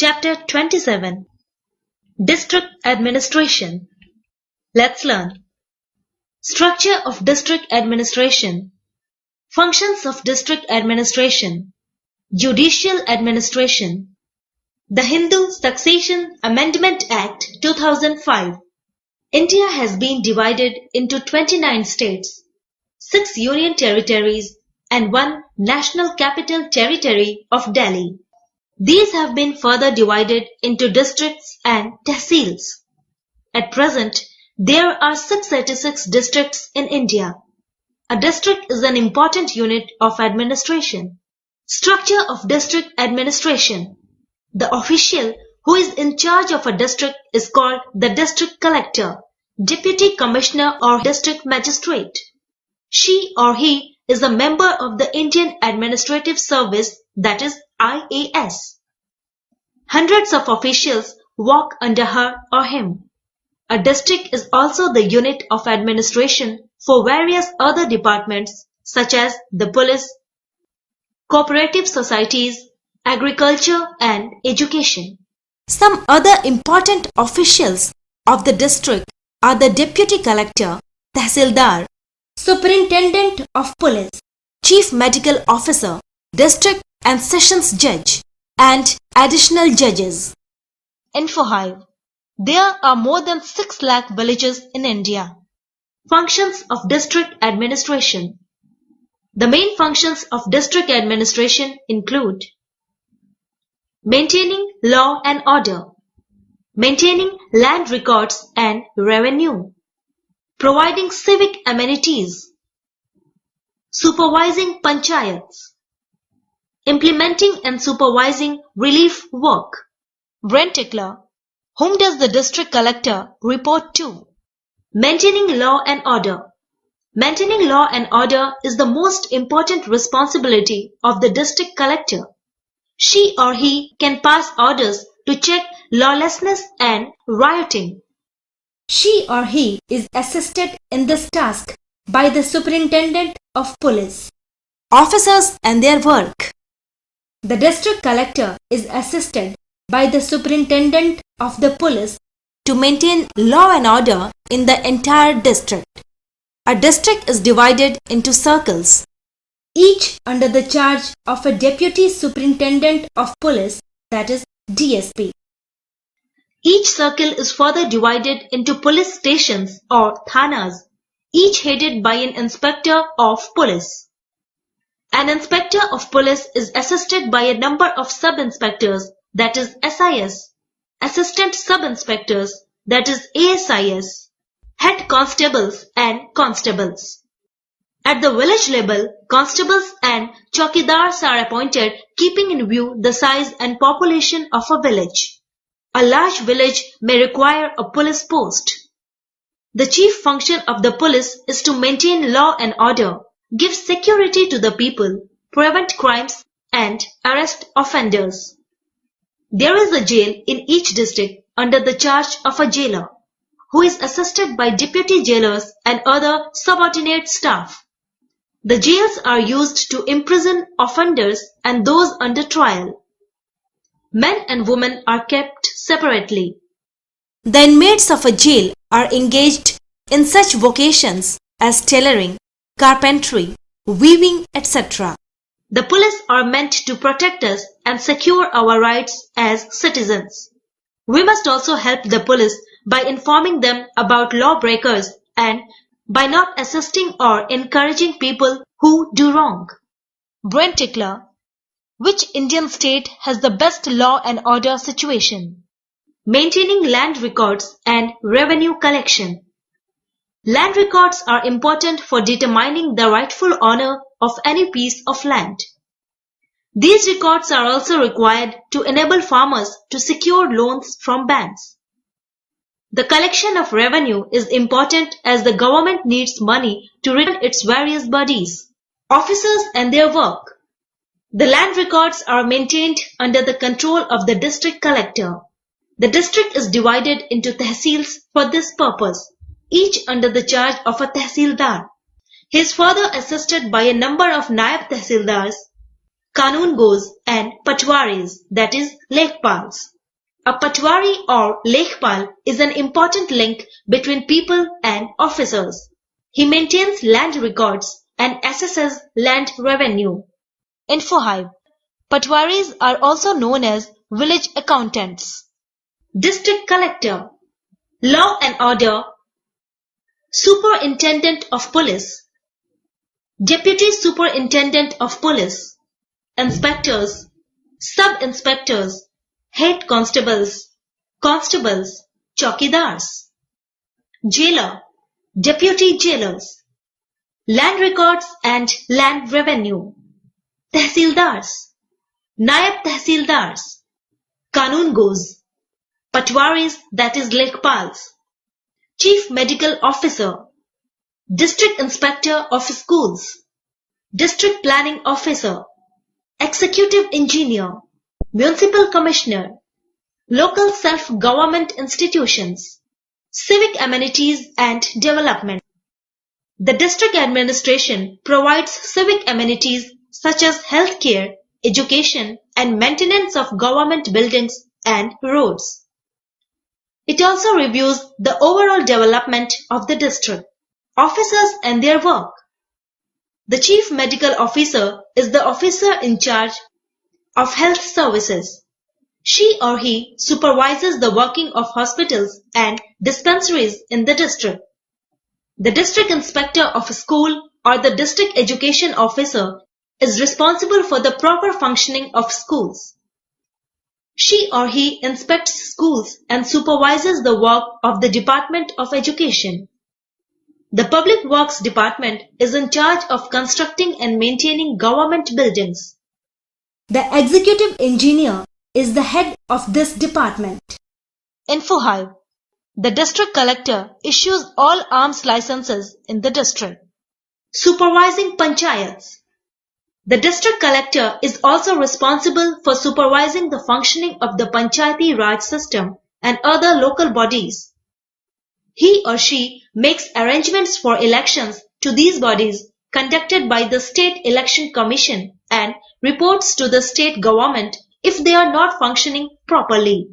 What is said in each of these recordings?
Chapter 27 District Administration. Let's learn. Structure of District Administration. Functions of District Administration. Judicial Administration. The Hindu Succession Amendment Act 2005. India has been divided into 29 states, 6 union territories and 1 national capital territory of Delhi. These have been further divided into districts and tehsils. At present, there are 686 districts in India. A district is an important unit of administration. Structure of district administration. The official who is in charge of a district is called the district collector, deputy commissioner or district magistrate. She or he is a member of the Indian Administrative Service, that is IAS. Hundreds of officials work under her or him. A district is also the unit of administration for various other departments such as the police, cooperative societies, agriculture and education. Some other important officials of the district are the deputy collector, tehsildar, superintendent of police, chief medical officer, district and sessions judge, and additional judges. Info Hive. There are more than 6 lakh villages in India. Functions of district administration. The main functions of district administration include maintaining law and order, maintaining land records and revenue, providing civic amenities, supervising panchayats, implementing and supervising relief work. Brenticular. Whom does the district collector report to? Maintaining law and order. Maintaining law and order is the most important responsibility of the district collector. She or he can pass orders to check lawlessness and rioting. She or he is assisted in this task by the superintendent of police. Officers and their work. The district collector is assisted by the superintendent of the police to maintain law and order in the entire district. A district is divided into circles, each under the charge of a deputy superintendent of police, that is DSP. Each circle is further divided into police stations or thanas, each headed by an inspector of police. An inspector of police is assisted by a number of sub-inspectors, that is SIS, assistant sub-inspectors, that is ASIS, head constables and constables. At the village level, constables and chowkidars are appointed keeping in view the size and population of a village. A large village may require a police post. The chief function of the police is to maintain law and order, give security to the people, prevent crimes and arrest offenders. There is a jail in each district under the charge of a jailer, who is assisted by deputy jailers and other subordinate staff. The jails are used to imprison offenders and those under trial. Men and women are kept separately. The inmates of a jail are engaged in such vocations as tailoring, carpentry, weaving, etc. The police are meant to protect us and secure our rights as citizens. We must also help the police by informing them about lawbreakers and by not assisting or encouraging people who do wrong. Brenticular. Which Indian state has the best law and order situation? Maintaining land records and revenue collection. Land records are important for determining the rightful owner of any piece of land. These records are also required to enable farmers to secure loans from banks. The collection of revenue is important as the government needs money to run its various bodies. Officers and their work. The land records are maintained under the control of the district collector. The district is divided into tehsils for this purpose, each under the charge of a tehsildar. He is further assisted by a number of naib tehsildars, kanungos and patwaris, that is lekpals. A patwari or lekpal is an important link between people and officers. He maintains land records and assesses land revenue. Info Hive. Patwaris are also known as village accountants. District Collector, Law and Order, Superintendent of Police, Deputy Superintendent of Police, Inspectors, Sub-Inspectors, Head Constables, Constables, Chowkidars, Jailer, Deputy Jailers, Land Records and Land Revenue, Tehsildars, Nayab Tehsildars, Kanungos, Patwaris, that is Lekpals, Chief Medical Officer, District Inspector of Schools, District Planning Officer, Executive Engineer, Municipal Commissioner, Local Self-Government Institutions, Civic Amenities and Development. The district administration provides civic amenities such as healthcare, education, and maintenance of government buildings and roads. It also reviews the overall development of the district. Officers and their work. The Chief Medical Officer is the officer in charge of health services. She or he supervises the working of hospitals and dispensaries in the district. The District Inspector of a school or the District Education Officer is responsible for the proper functioning of schools. She or he inspects schools and supervises the work of the Department of Education. The Public Works Department is in charge of constructing and maintaining government buildings. The Executive Engineer is the head of this department. Info Hive. The District Collector issues all arms licenses in the district. Supervising Panchayats. The District Collector is also responsible for supervising the functioning of the Panchayati Raj system and other local bodies. He or she makes arrangements for elections to these bodies conducted by the State Election Commission and reports to the state government if they are not functioning properly.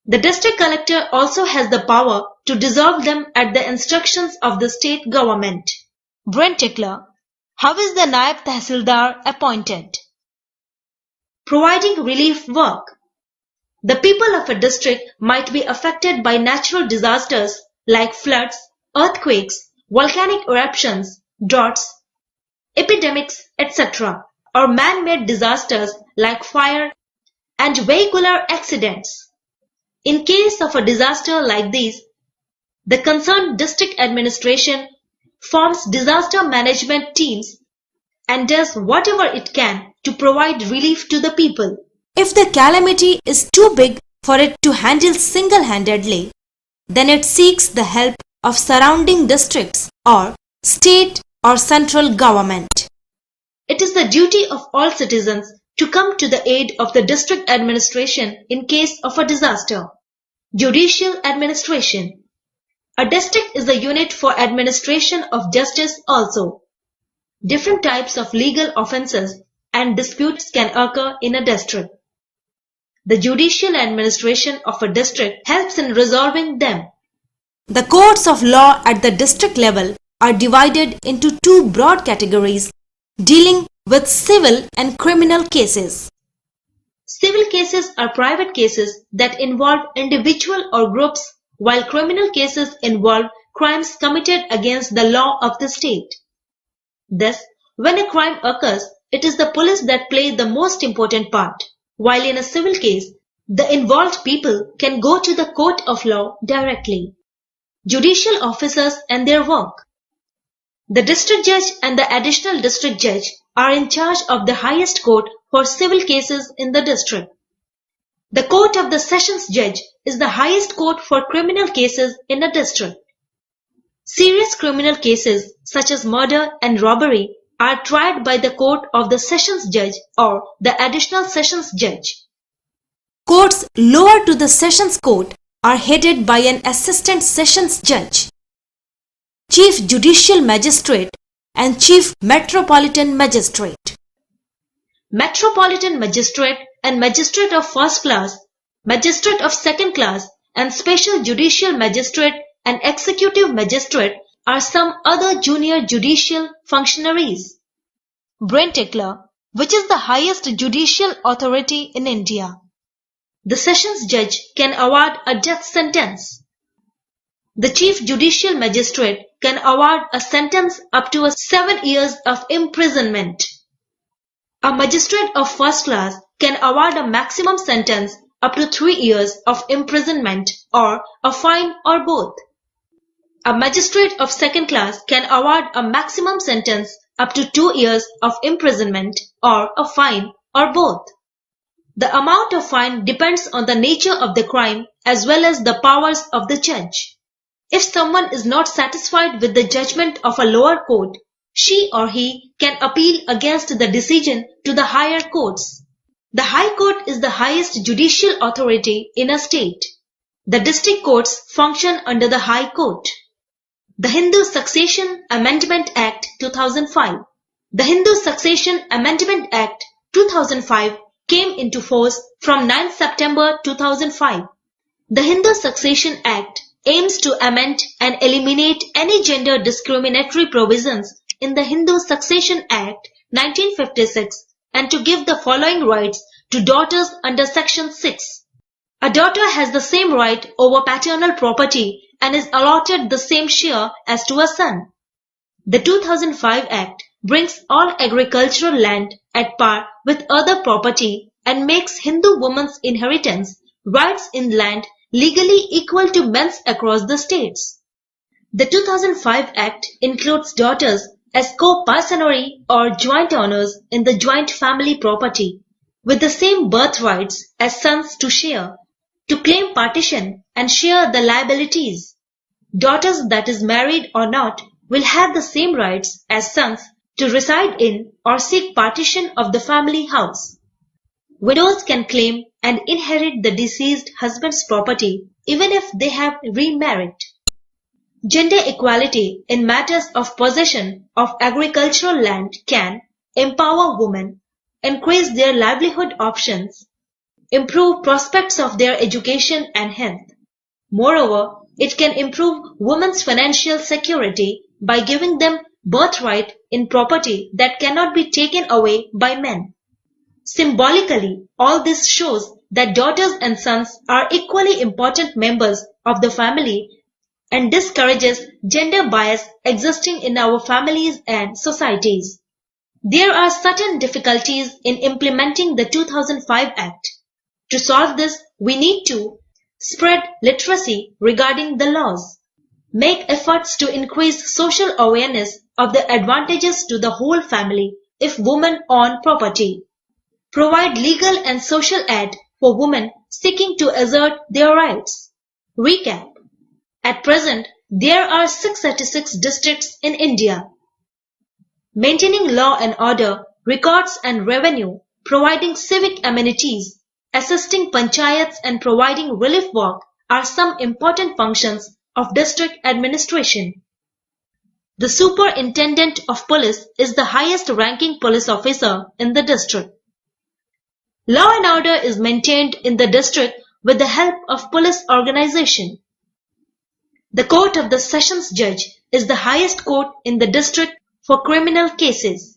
The District Collector also has the power to dissolve them at the instructions of the state government. Brent Tickler. How is the Nayab Tehsildar appointed? Providing relief work. The people of a district might be affected by natural disasters like floods, earthquakes, volcanic eruptions, droughts, epidemics, etc., or man-made disasters like fire and vehicular accidents. In case of a disaster like these, the concerned district administration forms disaster management teams and does whatever it can to provide relief to the people. If the calamity is too big for it to handle single-handedly, then it seeks the help of surrounding districts or state or central government. It is the duty of all citizens to come to the aid of the district administration in case of a disaster. Judicial Administration. A district is a unit for administration of justice also. Different types of legal offences and disputes can occur in a district. The judicial administration of a district helps in resolving them. The courts of law at the district level are divided into two broad categories dealing with civil and criminal cases. Civil cases are private cases that involve individual or groups, while criminal cases involve crimes committed against the law of the state. Thus, when a crime occurs, it is the police that play the most important part, while in a civil case, the involved people can go to the court of law directly. Judicial officers and their work. The district judge and the additional district judge are in charge of the highest court for civil cases in the district. The court of the sessions judge is the highest court for criminal cases in a district. Serious criminal cases such as murder and robbery are tried by the court of the sessions judge or the additional sessions judge. Courts lower to the sessions court are headed by an assistant sessions judge, chief judicial magistrate and chief metropolitan magistrate. Metropolitan Magistrate and Magistrate of First Class, Magistrate of Second Class, and Special Judicial Magistrate and Executive Magistrate are some other junior judicial functionaries. Brain-tickler, which is the highest judicial authority in India. The Sessions Judge can award a death sentence. The Chief Judicial Magistrate can award a sentence up to 7 years of imprisonment. A Magistrate of First Class can award a maximum sentence up to 3 years of imprisonment or a fine or both. A Magistrate of Second Class can award a maximum sentence up to 2 years of imprisonment or a fine or both. The amount of fine depends on the nature of the crime as well as the powers of the judge. If someone is not satisfied with the judgment of a lower court, she or he can appeal against the decision to the higher courts. The High Court is the highest judicial authority in a state. The district courts function under the High Court. The Hindu Succession Amendment Act 2005. The Hindu Succession Amendment Act 2005 came into force from 9 September 2005. The Hindu Succession Act aims to amend and eliminate any gender discriminatory provisions in the Hindu Succession Act 1956 and to give the following rights to daughters under Section 6. A daughter has the same right over paternal property and is allotted the same share as to a son. The 2005 Act brings all agricultural land at par with other property and makes Hindu women's inheritance rights in land legally equal to men's across the states. The 2005 Act includes daughters as co-partners or joint owners in the joint family property, with the same birthrights as sons to share, to claim partition and share the liabilities. Daughters that is married or not will have the same rights as sons to reside in or seek partition of the family house. Widows can claim and inherit the deceased husband's property even if they have remarried. Gender equality in matters of possession of agricultural land can empower women, increase their livelihood options, improve prospects of their education and health. Moreover, it can improve women's financial security by giving them birthright in property that cannot be taken away by men. Symbolically, all this shows that daughters and sons are equally important members of the family and discourages gender bias existing in our families and societies. There are certain difficulties in implementing the 2005 Act. To solve this, we need to spread literacy regarding the laws, make efforts to increase social awareness of the advantages to the whole family if women own property, provide legal and social aid for women seeking to assert their rights. Recap. At present, there are 636 districts in India. Maintaining law and order, records and revenue, providing civic amenities, assisting panchayats and providing relief work are some important functions of district administration. The Superintendent of Police is the highest ranking police officer in the district. Law and order is maintained in the district with the help of police organization. The Court of the Sessions Judge is the highest court in the district for criminal cases.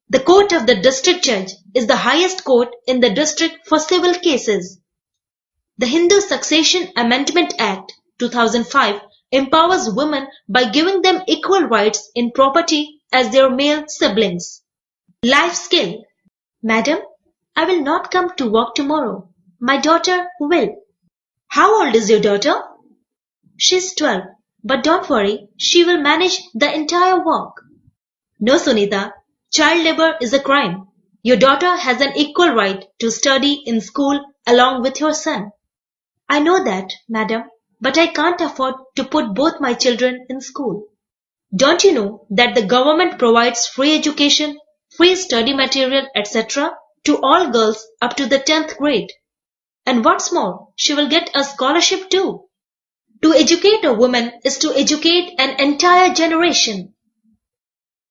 The Court of the District Judge is the highest court in the district for civil cases. The Hindu Succession Amendment Act 2005 empowers women by giving them equal rights in property as their male siblings. Life skill. Madam, I will not come to work tomorrow. My daughter will. How old is your daughter? She's 12, but don't worry, she will manage the entire work. No, Sunita, child labor is a crime. Your daughter has an equal right to study in school along with your son. I know that, madam, but I can't afford to put both my children in school. Don't you know that the government provides free education, free study material, etc. to all girls up to the 10th grade? And what's more, she will get a scholarship too. To educate a woman is to educate an entire generation.